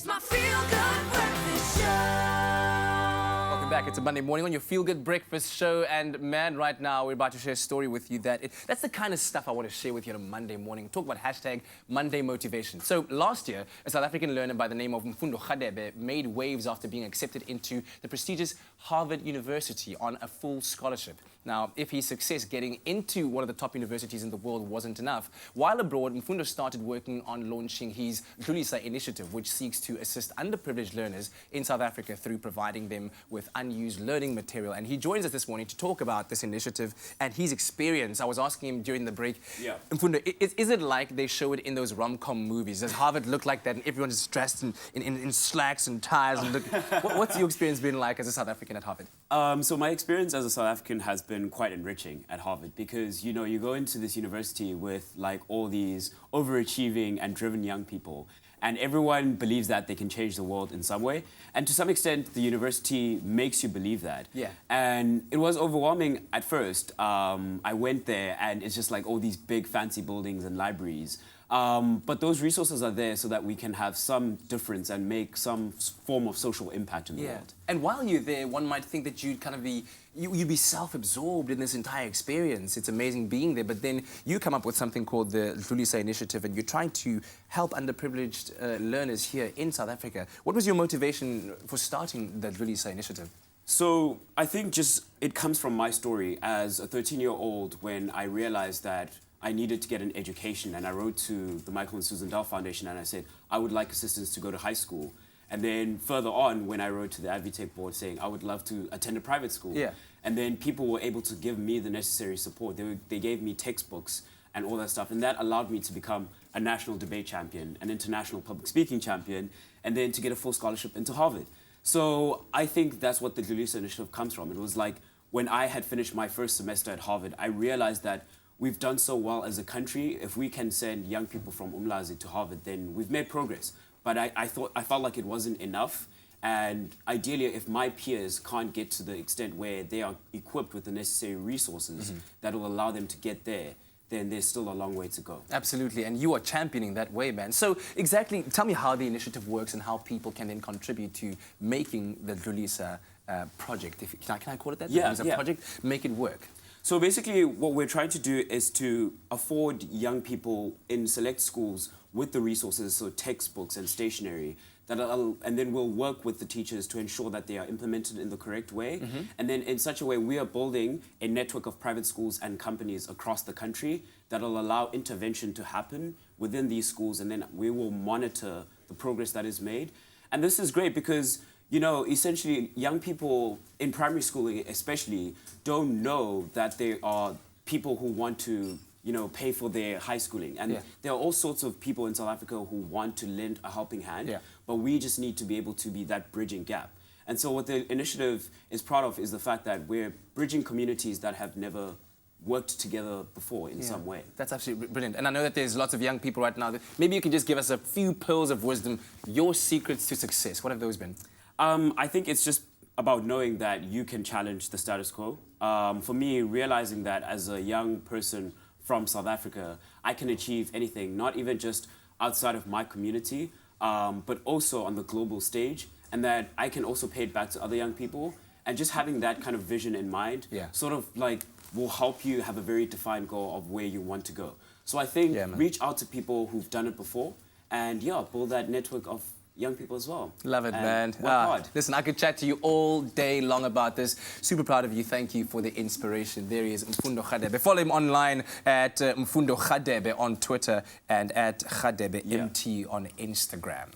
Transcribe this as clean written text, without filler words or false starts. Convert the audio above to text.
my feel-good breakfast show. Welcome back. It's a Monday morning on your Feel Good Breakfast show. And man, right now we're about to share a story with you that's the kind of stuff I want to share with you on a Monday morning. Talk about hashtag Monday Motivation. So last year, a South African learner by the name of Mfundo Khadebe made waves after being accepted into the prestigious Harvard University on a full scholarship. Now, if his success getting into one of the top universities in the world wasn't enough, while abroad, Mfundo started working on launching his Dlulisa initiative, which seeks to assist underprivileged learners in South Africa through providing them with unused learning material. And he joins us this morning to talk about this initiative and his experience. I was asking him during the break, Mfundo, is it like they show it in those rom-com movies? Does Harvard look like that and everyone's dressed in slacks and ties? And what's your experience been like as a South African at Harvard? So my experience as a South African has been quite enriching at Harvard because, you know, you go into this university with like all these overachieving and driven young people, and everyone believes that they can change the world in some way. And to some extent, the university makes you believe that. Yeah. And it was overwhelming at first. I went there and it's just like all these big fancy buildings and libraries. But those resources are there so that we can have some difference and make some form of social impact in the world. And while you're there, one might think that you'd kind of be, you'd be self-absorbed in this entire experience. It's amazing being there, but then you come up with something called the Dlulisa initiative, and you're trying to help underprivileged learners here in South Africa. What was your motivation for starting the Dlulisa initiative? So I think just it comes from my story as a 13-year-old when I realized that I needed to get an education, and I wrote to the Michael and Susan Dell Foundation and I said, I would like assistance to go to high school. And then further on, when I wrote to the Advitech board saying I would love to attend a private school. Yeah. And then people were able to give me the necessary support. They gave me textbooks and all that stuff. And that allowed me to become a national debate champion, an international public speaking champion, and then to get a full scholarship into Harvard. So I think that's what the Dlulisa initiative comes from. It was like when I had finished my first semester at Harvard, I realized that we've done so well as a country. If we can send young people from Umlazi to Harvard, then we've made progress. But I felt like it wasn't enough. And ideally, if my peers can't get to the extent where they are equipped with the necessary resources that will allow them to get there, then there's still a long way to go. Absolutely, and you are championing that way, man. So exactly, tell me how the initiative works and how people can then contribute to making the Dlulisa project. Can I call it that? Yeah, The Dlulisa project, make it work. So basically, what we're trying to do is to afford young people in select schools with the resources, so textbooks and stationery, and then we'll work with the teachers to ensure that they are implemented in the correct way. And then in such a way, we are building a network of private schools and companies across the country that will allow intervention to happen within these schools, and then we will monitor the progress that is made. And this is great because, you know, essentially young people in primary school especially don't know that there are people who want to, you know, pay for their high schooling. And there are all sorts of people in South Africa who want to lend a helping hand, but we just need to be able to be that bridging gap. And so what the initiative is proud of is the fact that we're bridging communities that have never worked together before in some way. That's absolutely brilliant. And I know that there's lots of young people right now. Maybe you can just give us a few pearls of wisdom, your secrets to success. What have those been? I think it's just about knowing that you can challenge the status quo. For me, realizing that as a young person from South Africa, I can achieve anything, not even just outside of my community, but also on the global stage, and that I can also pay it back to other young people. And just having that kind of vision in mind sort of like will help you have a very defined goal of where you want to go. So I think reach out to people who've done it before and build that network of young people as well. Love it, man. Work hard. Listen, I could chat to you all day long about this. Super proud of you. Thank you for the inspiration. There he is, Mfundo Khadebe. Follow him online at Mfundo Khadebe on Twitter and at Khadebe MT on Instagram.